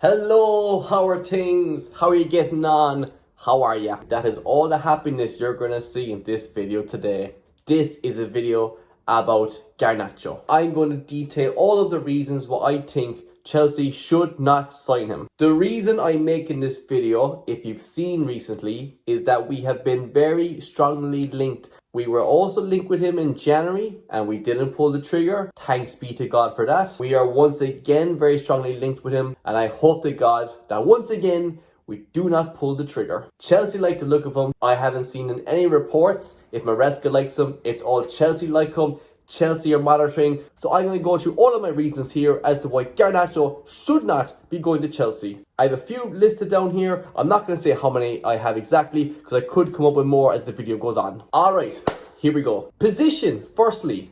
Hello, how are things? How are you getting on? How are ya? That is all the happiness you're gonna see in this video today. This is a video about Garnacho. I'm going to detail all of the reasons why I think Chelsea should not sign him. The reason I'm making this video, if you've seen recently, is that we have been very strongly linked. We were also linked with him in January and we didn't pull the trigger. Thanks be to God for that. We are once again very strongly linked with him and I hope to God that once again we do not pull the trigger. Chelsea like the look of him. I haven't seen in any reports if Maresca likes him. It's all Chelsea like him. Chelsea are monitoring. So I'm going to go through all of my reasons here as to why Garnacho should not be going to Chelsea. I have a few listed down here. I'm not going to say how many I have exactly because I could come up with more as the video goes on. Alright, here we go. Position, firstly.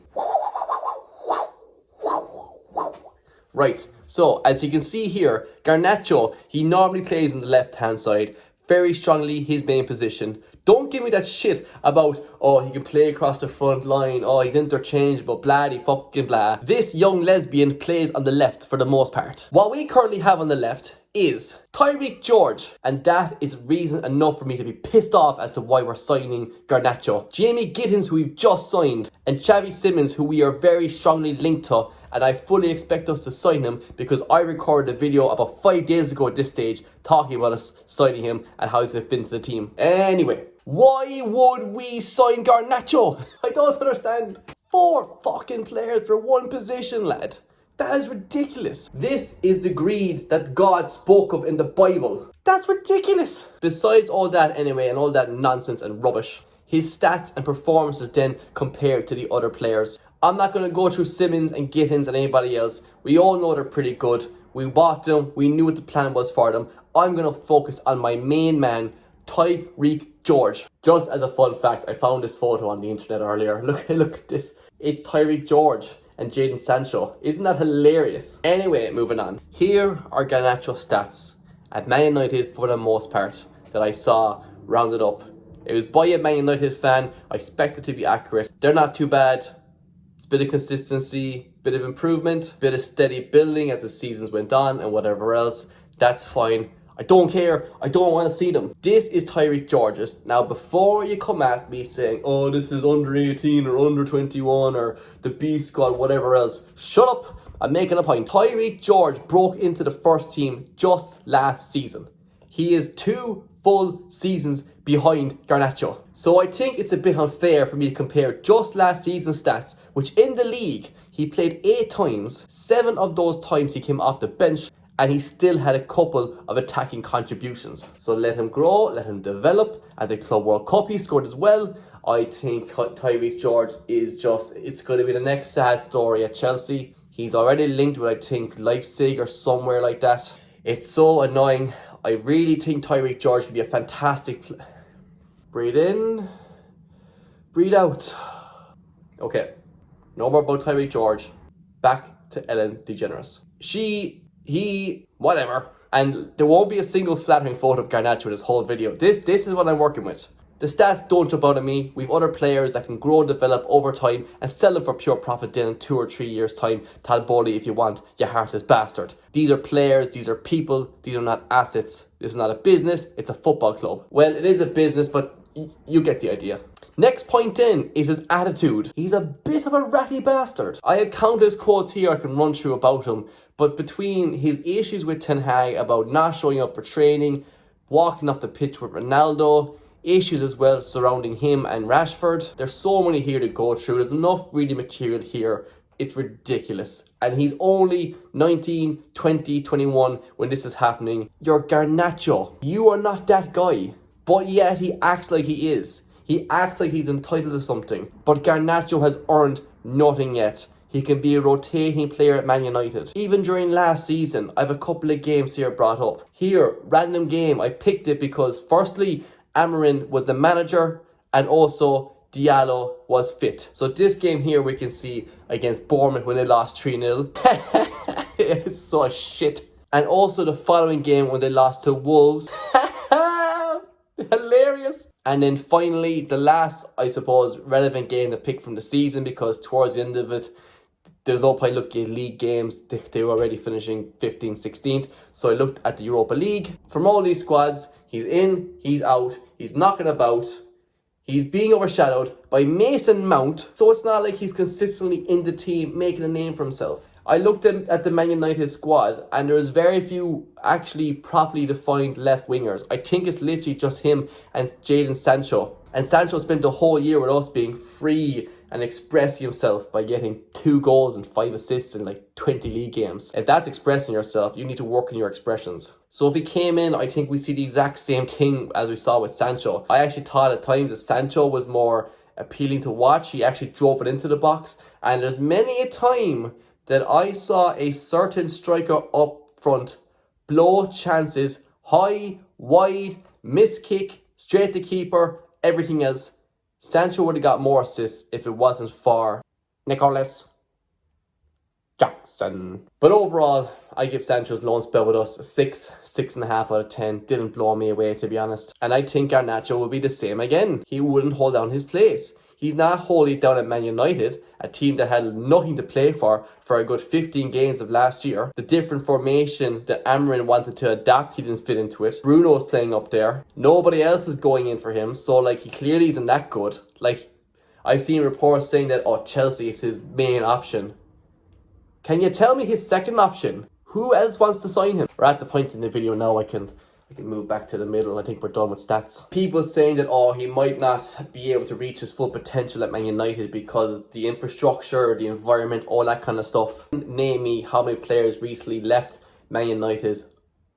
Right, so as you can see here, Garnacho, he normally plays on the left-hand side. Very strongly his main position. Don't give me that shit about, oh, he can play across the front line, oh, he's interchangeable, blah, fucking blah. This young lesbian plays on the left for the most part. What we currently have on the left is Tyreek George, and that is reason enough for me to be pissed off as to why we're signing Garnacho. Jamie Gittins, who we've just signed, and Xavi Simons, who we are very strongly linked to, and I fully expect us to sign him because I recorded a video about 5 days ago at this stage talking about us signing him and how he's going to fit into the team. Anyway, why would we sign Garnacho? I don't understand. 4 fucking players for 1 position, lad. That is ridiculous. This is the greed that God spoke of in the Bible. That's ridiculous. Besides all that anyway and all that nonsense and rubbish, his stats and performances then compared to the other players. I'm not going to go through Simmons and Gittins and anybody else. We all know they're pretty good. We bought them. We knew what the plan was for them. I'm going to focus on my main man, Tyreek George. Just as a fun fact, I found this photo on the internet earlier. Look at this. It's Tyreek George and Jadon Sancho. Isn't that hilarious? Anyway, moving on. Here are Garnacho stats at Man United for the most part that I saw rounded up. It was by a Man United fan. I expect it to be accurate. They're not too bad. It's a bit of consistency, bit of improvement, bit of steady building as the seasons went on and whatever else. That's fine. I don't care. I don't want to see them. This is Tyreek George's. Now, before you come at me saying, oh, this is under 18 or under 21 or the B squad, whatever else. Shut up. I'm making a point. Tyreek George broke into the first team just last season. He is 2 full seasons behind Garnacho. So I think it's a bit unfair for me to compare just last season's stats, which in the league, he played 8 times. 7 of those times he came off the bench and he still had a couple of attacking contributions. So let him grow, let him develop. At the Club World Cup he scored as well. I think Tyreek George is just, it's going to be the next sad story at Chelsea. He's already linked with, I think, Leipzig or somewhere like that. It's so annoying. I really think Tyreek George could be a fantastic breathe in, breathe out. Okay, no more about Tyreek George. Back to Ellen DeGeneres. He, whatever. And there won't be a single flattering photo of Garnacho in this whole video. This is what I'm working with. The stats don't jump out at me. We've other players that can grow and develop over time and sell them for pure profit then in 2 or 3 years time. Talboli if you want, you heartless bastard. These are players, these are people, these are not assets. This is not a business, it's a football club. Well, it is a business, but you get the idea. Next point then is his attitude. He's a bit of a ratty bastard. I have countless quotes here I can run through about him, but between his issues with Ten Hag about not showing up for training, walking off the pitch with Ronaldo, issues as well surrounding him and Rashford. There's so many here to go through. There's enough really material here. It's ridiculous. And he's only 19, 20, 21 when this is happening. You're Garnacho. You are not that guy. But yet he acts like he is. He acts like he's entitled to something. But Garnacho has earned nothing yet. He can be a rotating player at Man United. Even during last season, I have a couple of games here brought up. Here, random game. I picked it because firstly, Amarin was the manager and also Diallo was fit. So this game here we can see against Bournemouth when they lost 3-0. It's so shit. And also the following game when they lost to Wolves. Hilarious. And then finally the last, I suppose, relevant game to pick from the season because towards the end of it, there's no point looking at league games. They were already finishing 15th, 16th. So I looked at the Europa League. From all these squads, he's in, he's out, he's knocking about. He's being overshadowed by Mason Mount. So it's not like he's consistently in the team making a name for himself. I looked at the Man United squad and there's very few actually properly defined left wingers. I think it's literally just him and Jadon Sancho. And Sancho spent the whole year with us being free and expressing himself by getting 2 goals and 5 assists in like 20 league games. If that's expressing yourself, you need to work on your expressions. So if he came in, I think we see the exact same thing as we saw with Sancho. I actually thought at times that Sancho was more appealing to watch. He actually drove it into the box. And there's many a time that I saw a certain striker up front blow chances high, wide, miss kick, straight to keeper, everything else. Sancho would have got more assists if it wasn't for Nicholas Jackson. But overall, I give Sancho's loan spell with us a 6, 6.5 out of 10. Didn't blow me away, to be honest. And I think Garnacho will be the same again. He wouldn't hold down his place. He's not holding it down at Man United, a team that had nothing to play for a good 15 games of last year. The different formation that Amarin wanted to adapt, he didn't fit into it. Bruno's playing up there. Nobody else is going in for him, so like he clearly isn't that good. Like, I've seen reports saying that, oh, Chelsea is his main option. Can you tell me his second option? Who else wants to sign him? We're at the point in the video now I can move back to the middle. I think we're done with stats. People saying that, oh, he might not be able to reach his full potential at Man United because the infrastructure, the environment, all that kind of stuff. Name me how many players recently left Man United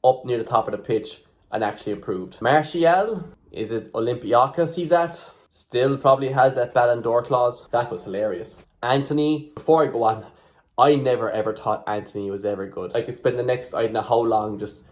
up near the top of the pitch and actually improved. Martial, is it Olympiacos he's at? Still probably has that Ballon d'Or clause. That was hilarious. Anthony, before I go on, I never ever thought Anthony was ever good. I could spend the next, I don't know how long, just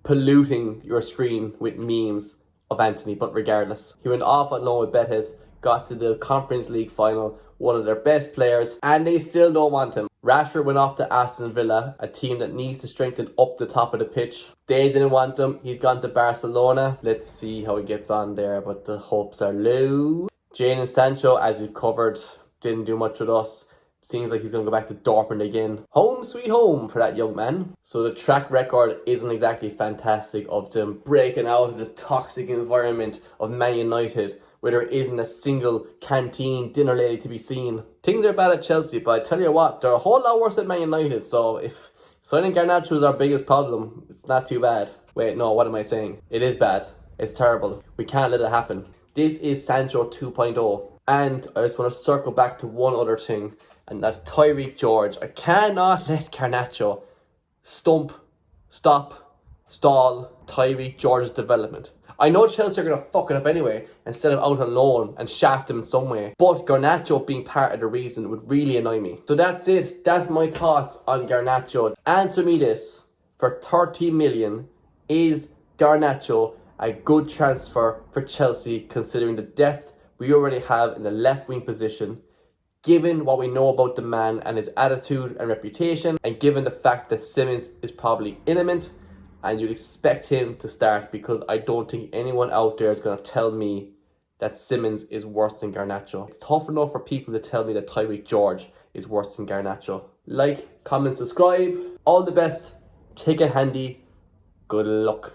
polluting your screen with memes of Anthony, but regardless. He went off on loan with Betis, got to the Conference League final, one of their best players, and they still don't want him. Rashford went off to Aston Villa, a team that needs to strengthen up the top of the pitch. They didn't want him. He's gone to Barcelona. Let's see how he gets on there, but the hopes are low. Jadon Sancho, as we've covered, didn't do much with us. Seems like he's going to go back to Dortmund again. Home sweet home for that young man. So the track record isn't exactly fantastic of them breaking out of this toxic environment of Man United where there isn't a single canteen dinner lady to be seen. Things are bad at Chelsea, but I tell you what, they're a whole lot worse at Man United. So if signing Garnacho is our biggest problem, it's not too bad. Wait, no, what am I saying? It is bad. It's terrible. We can't let it happen. This is Sancho 2.0. And I just want to circle back to one other thing. And that's Tyreek George. I cannot let Garnacho stall Tyreek George's development. I know Chelsea are going to fuck it up anyway and send him out on loan and shaft him in some way. But Garnacho being part of the reason would really annoy me. So that's it. That's my thoughts on Garnacho. Answer me this. For 30 million, is Garnacho a good transfer for Chelsea considering the depth we already have in the left wing position? Given what we know about the man and his attitude and reputation, and given the fact that Simmons is probably imminent, and you'd expect him to start because I don't think anyone out there is going to tell me that Simmons is worse than Garnacho. It's tough enough for people to tell me that Tyreek George is worse than Garnacho. Like, comment, subscribe. All the best. Take it handy. Good luck.